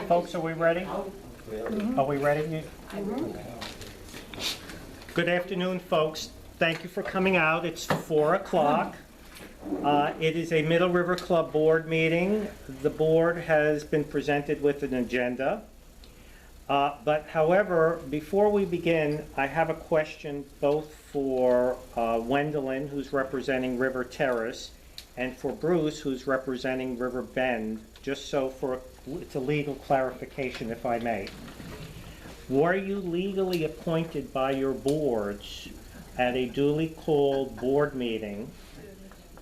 Folks, are we ready? Are we ready? Good afternoon, folks. Thank you for coming out. It's 4 o'clock. It is a Middle River Club board meeting. The board has been presented with an agenda. But however, before we begin, I have a question both for Wendelin, who's representing River Terrace, and for Bruce, who's representing River Bend, just so it's a legal clarification, if I may. Were you legally appointed by your boards at a duly called board meeting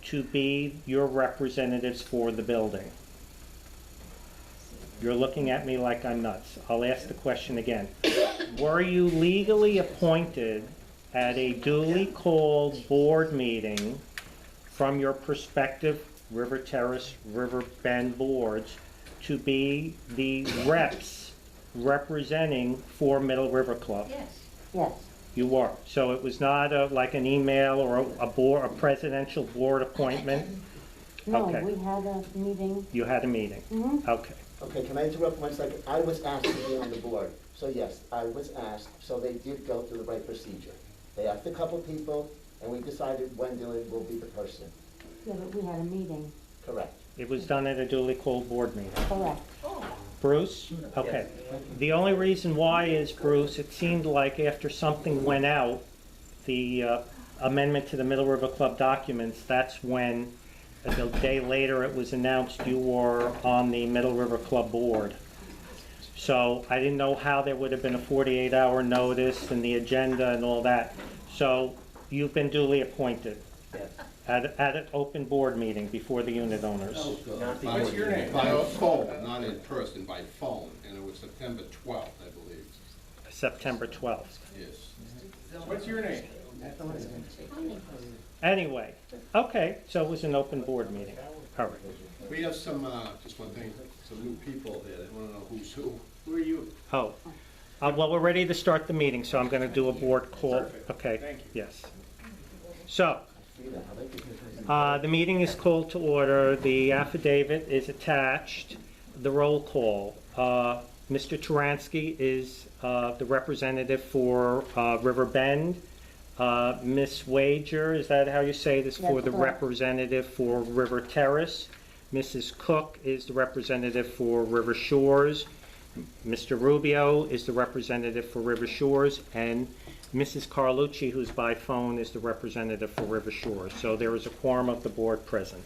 to be your representatives for the building? You're looking at me like I'm nuts. I'll ask the question again. Were you legally appointed at a duly called board meeting from your prospective River Terrace, River Bend boards to be the reps representing for Middle River Club? Yes. Yes. You were. So it was not like an email or a presidential board appointment? No, Okay. we had a meeting. You had a meeting? Mm-hmm. Okay. Okay, can I interrupt 1 second? I was asked to be on the board. So yes, I was asked, so they did go through the right procedure. They asked a couple people, and we decided Wendelin will be the person. Yeah, but we had a meeting. Correct. It was done at a duly called board meeting. Correct. Bruce? Okay. The only reason why is, Bruce, it seemed like after something went out, the amendment to the Middle River Club documents, that's when, a day later, it was announced you were on the Middle River Club board. So I didn't know how there would have been a 48-hour notice and the agenda and all that. So you've been duly appointed at an open board meeting before the unit owners. What's your name? By phone, not in person, by phone, and it was September 12th, I believe. September 12th. Yes. What's your name? Anyway, okay, so it was an open board meeting. All right. We have some, just one thing, some new people here. They want to know who's who. Who are you? Oh, well, we're ready to start the meeting, so I'm going to do a board call. Perfect. Okay, Thank you. Yes. So, the meeting is called to order. The affidavit is attached. The roll call. Mr. Taransky is the representative for River Bend. Miss Wager, is that how you say this, for the representative for River Terrace? Mrs. Cook is the representative for River Shores. Mr. Rubio is the representative for River Shores, and Mrs. Carlucci, who's by phone, is the representative for River Shores. So there is a quorum of the board present.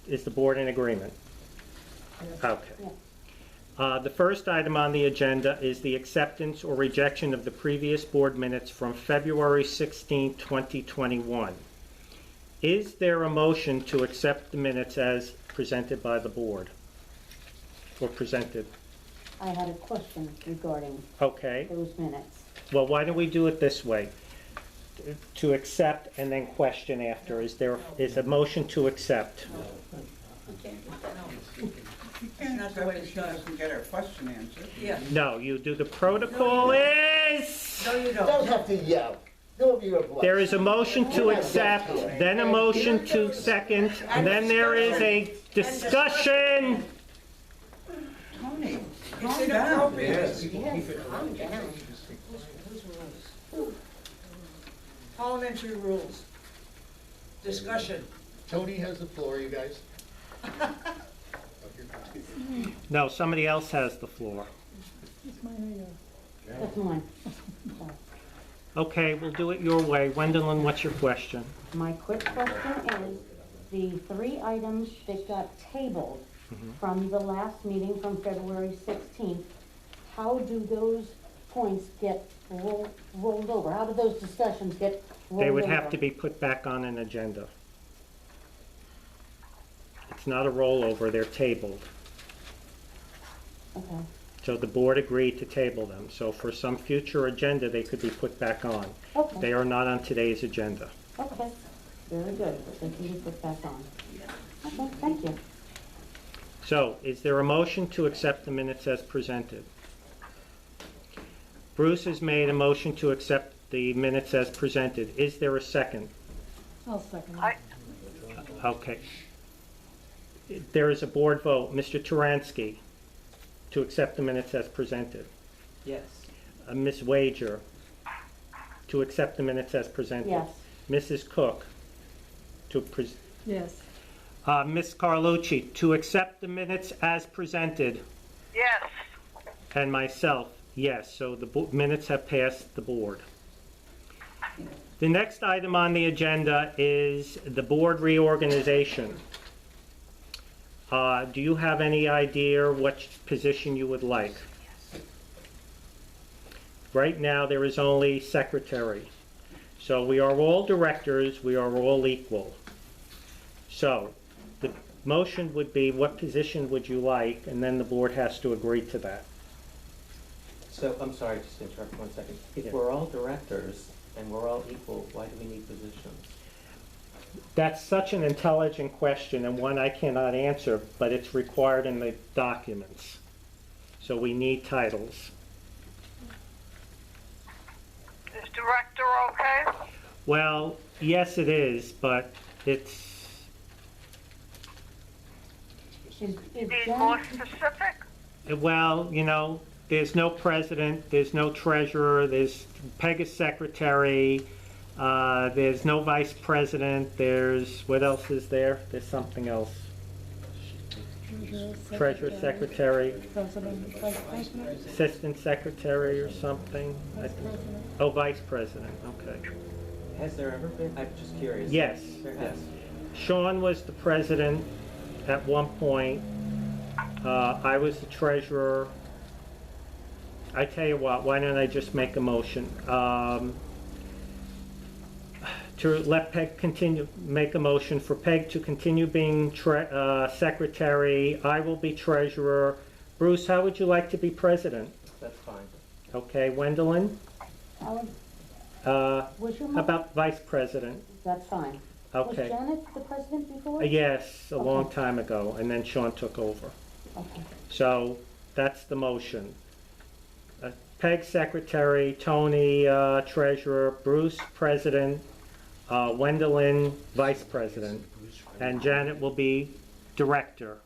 Is the board in agreement? Okay. The first item on the agenda is the acceptance or rejection of the previous board minutes from February 16, 2021. Is there a motion to accept the minutes as presented by the board? Or presented? I had a question regarding Okay. those minutes. Well, why don't we do it this way? To accept and then question after. Is a motion to accept? That's not the way she doesn't get her question answered. Yeah. No, you do. The protocol is... No, you Don't don't. have to yell. Don't be your voice. There is a motion to accept, then a motion to second, and then there is a discussion. Tony, It's calm down. inappropriate. Calm down. Parliamentary rules. Discussion. Tony has the floor, you guys. No, somebody else has the floor. That's mine. Okay, we'll do it your way. Wendelin, what's your question? My quick question is, the 3 items that got tabled from the last meeting from February 16th, how do those points get rolled over? How do those discussions get rolled over? They would have to be put back on an agenda. It's not a rollover, they're tabled. Okay. So the board agreed to table them. So for some future agenda, they could be put back on. Okay. They are not on today's agenda. Okay. Very good. They can be put back on. Okay, thank you. So, is there a motion to accept the minutes as presented? Bruce has made a motion to accept the minutes as presented. Is there a second? I'll second. Okay. there is a board vote. Mr. Taransky, to accept the minutes as presented. Yes. Ms. Wager, to accept the minutes as presented. Yes. Mrs. Cook, Yes. Ms. Carlucci, to accept the minutes as presented. Yes. And myself, yes. So the minutes have passed the board. The next item on the agenda is the board reorganization. Do you have any idea what position you would like? Right now, there is only secretary. So we are all directors, we are all equal. So the motion would be, what position would you like? And then the board has to agree to that. So, I'm sorry, just to interrupt 1 second. If Yeah. we're all directors and we're all equal, why do we need positions? That's such an intelligent question and one I cannot answer, but it's required in the documents. So we need titles. Is director okay? Well, yes it is, but it's, Is Need more Jen, specific? well, you know, there's no president, there's no treasurer, there's Peg is secretary, there's no vice president, there's, what else is there? There's something else. Treasurer, secretary, President, vice president. assistant secretary or something. Oh, vice president, okay. Has there ever been, I'm just curious. Yes, There yes. has. Sean was the president at one point. I was the treasurer. I tell you what, why don't I just make a motion? To let Peg continue, make a motion for Peg to continue being secretary. I will be treasurer. Bruce, how would you like to be president? That's fine. Okay, Wendelin? Howard, was your, How about vice president? that's fine. Was Okay. Janet the president before? Yes, a long Okay. time ago, and then Sean took over. Okay. So that's the motion. Peg secretary, Tony treasurer, Bruce president, Wendelin vice president, and Janet will be director.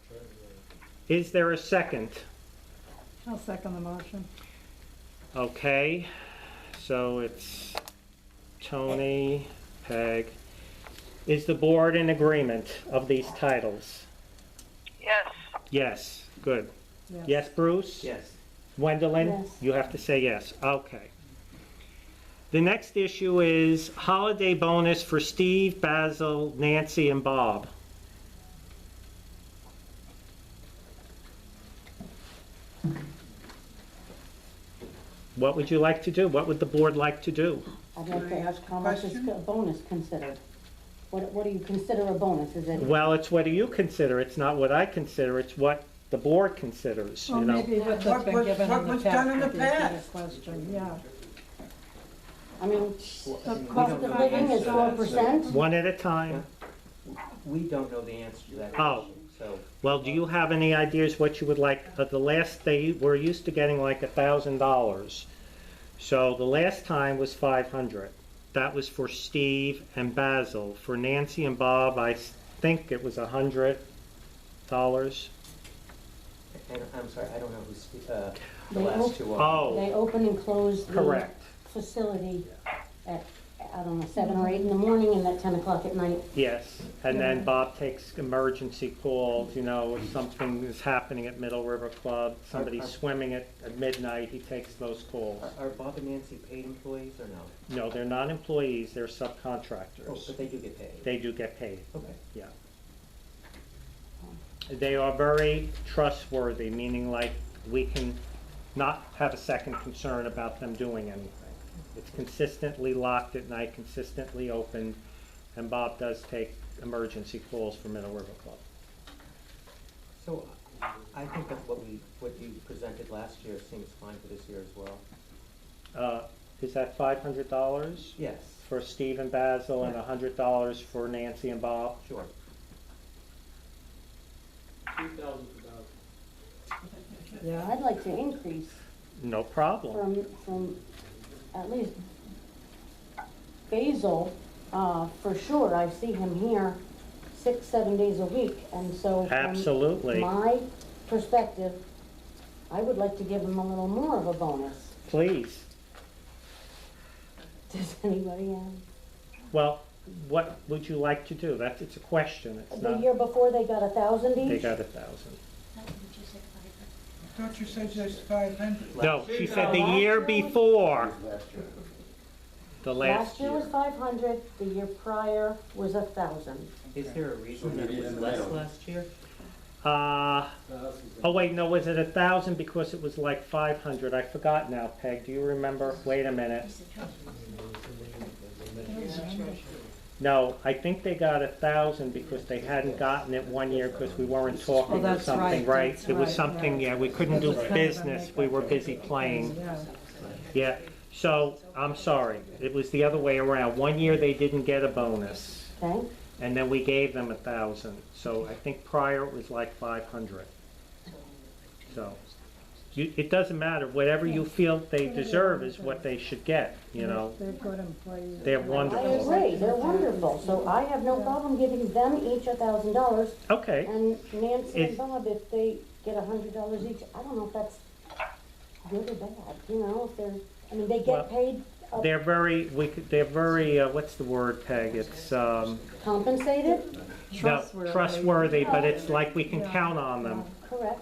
Is there a second? I'll second the motion. Okay, so it's Tony, Peg. Is the board in agreement of these titles? Yes. Yes, good. Yes, Bruce? Yes. Wendelin? Yes. You have to say yes. Okay. The next issue is holiday bonus for Steve, Basil, Nancy, and Bob. What would you like to do? What would the board like to do? I'd like to ask how much is Question? a bonus considered? What do you consider a bonus? Is it? Well, it's what do you consider? It's not what I consider, it's what the board considers, you Well, know? maybe what has What been was- given what in the was done in past the would be a better past? question, yeah. I mean, Well, the we cost don't of know living the is answer to 4%? One at a time. We don't know the answer to that Oh. question, so. Well, do you have any ideas what you would like? The last, they were used to getting like $1,000. So the last time was 500. That was for Steve and Basil. For Nancy and Bob, I think it was $100. And I'm sorry, I don't know who's, the They last two are. They Oh, open and close the correct. facility at, I don't know, 7 or 8 in the morning and at 10 o'clock at night. Yes. And then Bob takes emergency calls, you know, if something is happening at Middle River Club, somebody's swimming at midnight, he takes those calls. Are Bob and Nancy paid employees or no? No, they're not employees, they're Oh, subcontractors. but they do get paid. They do get paid. Okay. Yeah. They are very trustworthy, meaning like we can not have a second concern about them doing anything. It's consistently locked at night, consistently open, and Bob does take emergency calls for Middle River Club. So I think that what you presented last year seems fine for this year as well. Is that $500 Yes, for Steve and Basil and $100 for Nancy and Bob? sure. Yeah, I'd like to increase No problem. from at least Basil, for sure, I see him here 6, 7 days a week, and so Absolutely. from my perspective, I would like to give them a little more of a bonus. Please. Does anybody have? Well, what would you like to do? It's a question, it's The not, year before, they got 1,000 each? they got 1,000. I thought you said just 500. No, she said the year before, Last year. the Last year was 500, the year prior was 1,000. Is there a reason that it was less last year? Oh wait, no, was it 1,000 because it was like 500? I forgot now, Peg, do you remember? Wait a minute. No, I think they got 1,000 because they hadn't gotten it one year because we weren't talking or that's something, right, right? that's It was right, something, right. yeah, we couldn't do It was kind of a business, we were busy playing. Yeah. Yeah, so, I'm sorry, it was the other way around. One year they didn't get a bonus, Okay? and then we gave them 1,000. So I think prior it was like 500. So, it doesn't matter, whatever you feel they deserve is what they should get, you know? They're good employees. They're I wonderful. agree, they're wonderful, so I have no problem giving them each $1,000. Okay, And Nancy Is- and Bob, if they get $100 each, I don't know if that's good or bad, you know, if they're, I mean, they Well, get paid they're very, they're very, what's the word, Peg? It's, compensated, no, trustworthy, but it's like we can count on them. correct?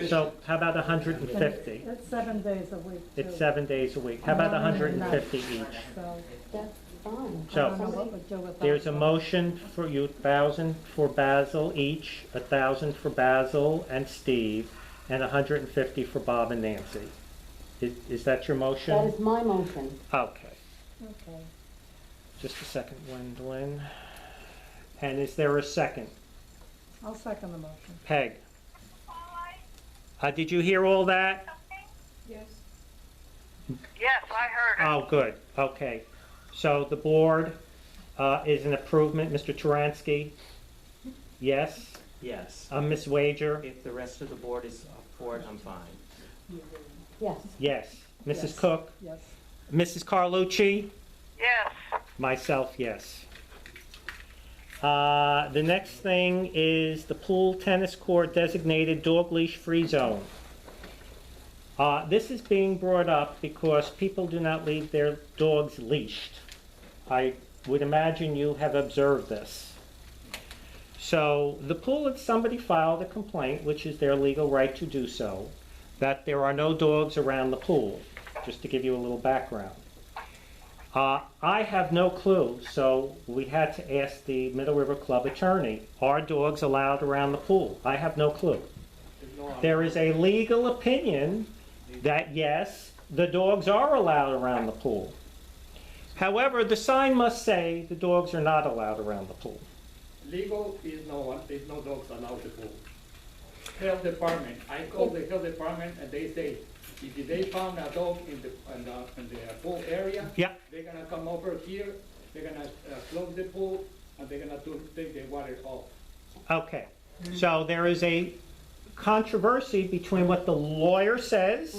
So how about 150? It's 7 days a week, too. It's 7 days a week. How about 150 each? So, That's fine. I don't know So what we'd do without there's a them. motion for you, 1,000 for Basil each, 1,000 for Basil and Steve, and 150 for Bob and Nancy. Is that your That motion? is my motion. Okay, Okay. just a second, Gwendolyn. And is there a second? I'll second the motion. Peg? Did you hear all that? Yes, I heard it. Oh, good, okay. So the board is an improvement, Mr. Taransky? Yes? Yes. Ms. Wager? If the rest of the board is up for it, I'm fine. Yes. Yes. Mrs. Yes. Cook? Yes. Mrs. Carlucci? Yes, Myself, yes. The next thing is the pool tennis court designated dog leash free zone. This is being brought up because people do not leave their dogs leashed. I would imagine you have observed this. So the pool, somebody filed a complaint, which is their legal right to do so, that there are no dogs around the pool, just to give you a little background. I have no clue, so we had to ask the Middle River Club attorney, are dogs allowed around the pool? I have no clue. There is a legal opinion that yes, the dogs are allowed around the pool. However, the sign must say the dogs are not allowed around the pool. Legal is no one, there's no dogs allowed to pool. Health department, I called the health department and they say, if they found a dog in the pool area, Yeah. they're gonna come over here, they're gonna close the pool, and they're gonna take the water off. Okay, so there is a controversy between what the lawyer says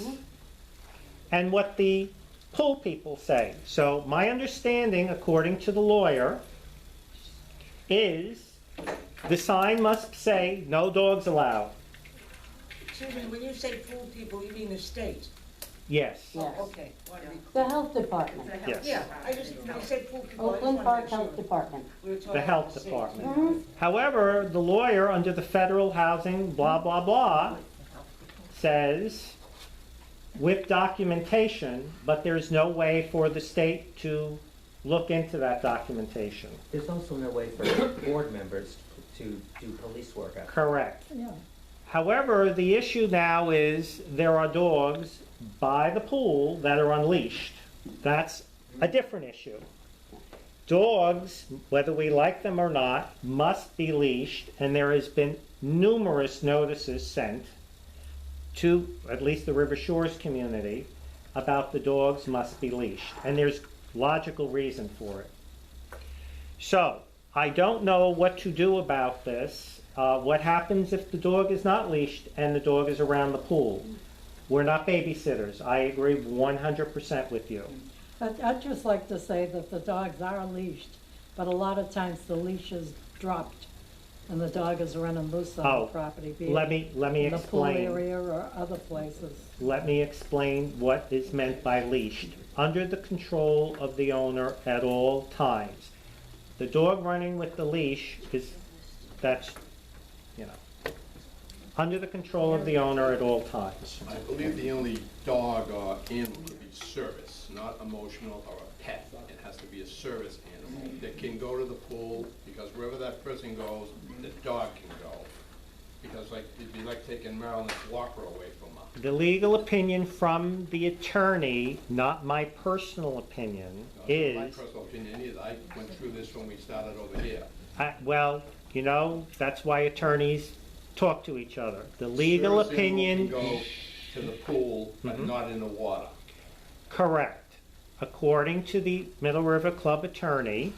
and what the pool people say. So my understanding, according to the lawyer, is the sign must say no dogs allowed. Excuse me, when you say pool people, you mean the state? Yes, Yes. Okay. wanna be- The health department, yes. Yeah, when you said pool people, I just Oakland wanna Park make sure Health Department. we were talking The about health the state. department. However, the lawyer under the federal housing blah, blah, blah says with documentation, but there's no way for the state to look into that documentation. There's also no way for board members to do police work out. Correct. Yeah. However, the issue now is there are dogs by the pool that are unleashed. That's a different issue. Dogs, whether we like them or not, must be leashed, and there has been numerous notices sent to at least the River Shores community about the dogs must be leashed, and there's logical reason for it. So, I don't know what to do about this. What happens if the dog is not leashed and the dog is around the pool? We're not babysitters. I agree 100% with you. I'd just like to say that the dogs are leashed, but a lot of times the leash is dropped and the dog is running loose on Oh, the property, be let it me in the pool explain. area or other places. Let me explain what is meant by leashed. Under the control of the owner at all times. The dog running with the leash that's, under the control of the owner at all times. I believe the only dog or animal could be service, not emotional or a pet. It has to be a service animal that can go to the pool, because wherever that person goes, the dog can go. Because it'd be like taking Marilyn's walker away from her. The legal opinion from the attorney, not my personal opinion, No, it's not is, my personal opinion either. I went through this when we started over here. well, that's why attorneys talk to each other. The legal Service animal opinion, can go to the pool, but not in the water. correct. According to the Middle River Club attorney,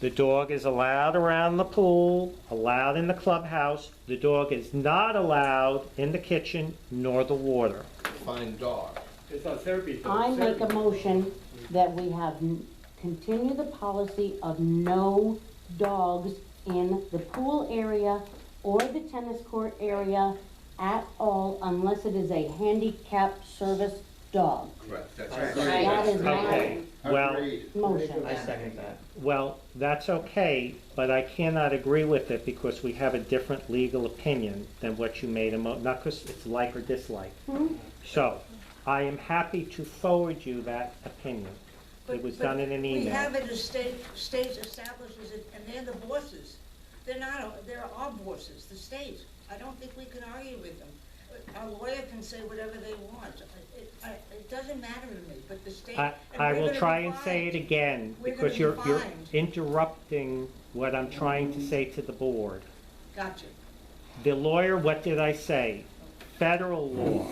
the dog is allowed around the pool, allowed in the clubhouse. The dog is not allowed in the kitchen nor the water. Fine dog. It's a therapy dog. I make a therapy. motion that we have, continue the policy of no dogs in the pool area or the tennis court area at all unless it is a handicapped service dog. Correct. That's That is my Okay, well, motion. I second that. well, that's okay, but I cannot agree with it because we have a different legal opinion than what you made not because it's like or dislike. So, I am happy to forward you that opinion. It was done in an We email. have it as states establishes it, and they're the bosses. They're our bosses, the state. I don't think we can argue with them. Our lawyer can say whatever they want. It doesn't matter to me, but the state. I and we're will gonna try be and say it fined. again We're because gonna be you're fined. interrupting what I'm trying to say to the board. Gotcha. The lawyer, what did I say? Federal law.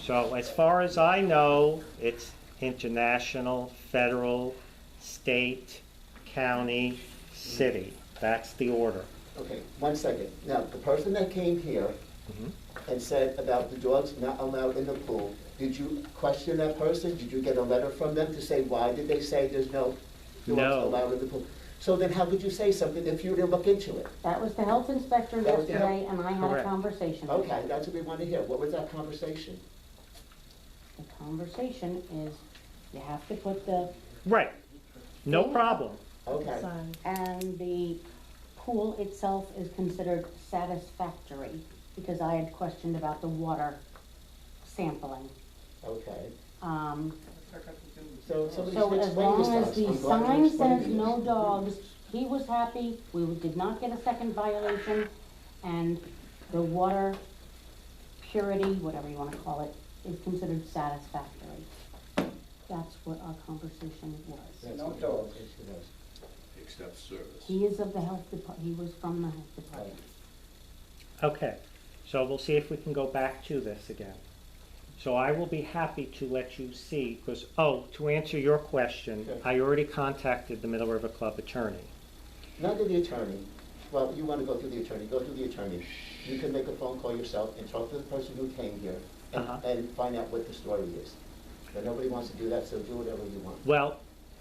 So as far as I know, it's international, federal, state, county, city. That's the order. Okay, 1 second. Now, the person that came here and said about the dogs not allowed in the pool, did you question that person? Did you get a letter from them to say, why did they say there's no dogs No. allowed in the pool? So then how could you say something if you didn't look into it? That was the health inspector That was the yesterday, and I had a Correct. conversation. Okay, that's what we want to hear. What was that conversation? The conversation is, you have to put the, Right. No problem. Okay. Sign. and the pool itself is considered satisfactory, because I had questioned about the water sampling. Okay. So So somebody as should explain this long to as us. the I'm glad sign you're explaining says this. no dogs, he was happy, we did not get a second violation, and the water purity, whatever you wanna call it, is considered satisfactory. That's what our conversation was. That's No what the dogs. conversation was. Except service. He is of the health depart, he was from the health department. Okay. So we'll see if we can go back to this again. So I will be happy to let you see, because, to answer your question, Sure. I already contacted the Middle River Club attorney. Not to the attorney. Well, you want to go through the attorney, go through the attorney. You can make a phone call yourself and talk to the person who came here Uh-huh. and find out what the story is. But nobody wants to do that, so do whatever you want. Well,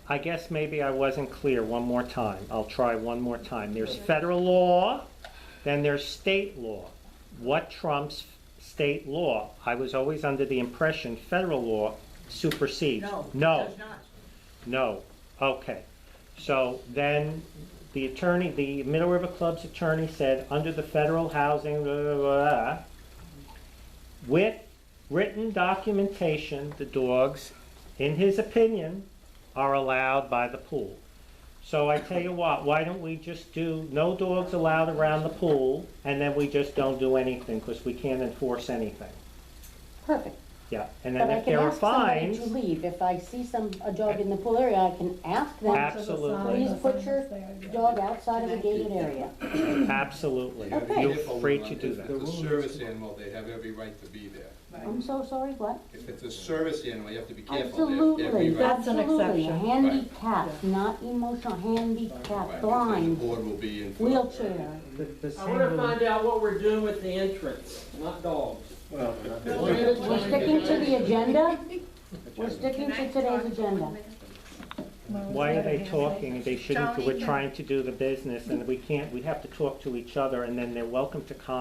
I guess maybe I wasn't clear one more time. I'll try one more time. There's federal law, then there's state law. What trumps state law? I was always under the impression federal law supersedes. No, it No, does not. no. Okay. So then the attorney, the Middle River Club's attorney said, under the federal housing, blah, blah, blah, with written documentation, the dogs, in his opinion, are allowed by the pool. So I tell you what, why don't we just do no dogs allowed around the pool, and then we just don't do anything, because we can't enforce anything. Perfect. Yeah, and then But I if can there are ask somebody fines, to leave. If I see a dog in the pool area, I can ask them, Absolutely. please put your dog outside of the gated area. absolutely. Okay. You're Careful free with to them. do If that. it's a service animal, they have every right to be there. I'm so sorry, what? If it's a service animal, you have to be careful. They have Absolutely, every right. That's an absolutely. exception. Handicapped, not emotional, Right, handicapped, the blind, board will be in. wheelchair. The I wanna same find out what we're doing with the entrance, not dogs. We're sticking to the agenda? We're sticking to today's agenda. Why are they talking? They shouldn't, we're trying to do the business, and we can't, we have to talk to each other, and then they're welcome to comment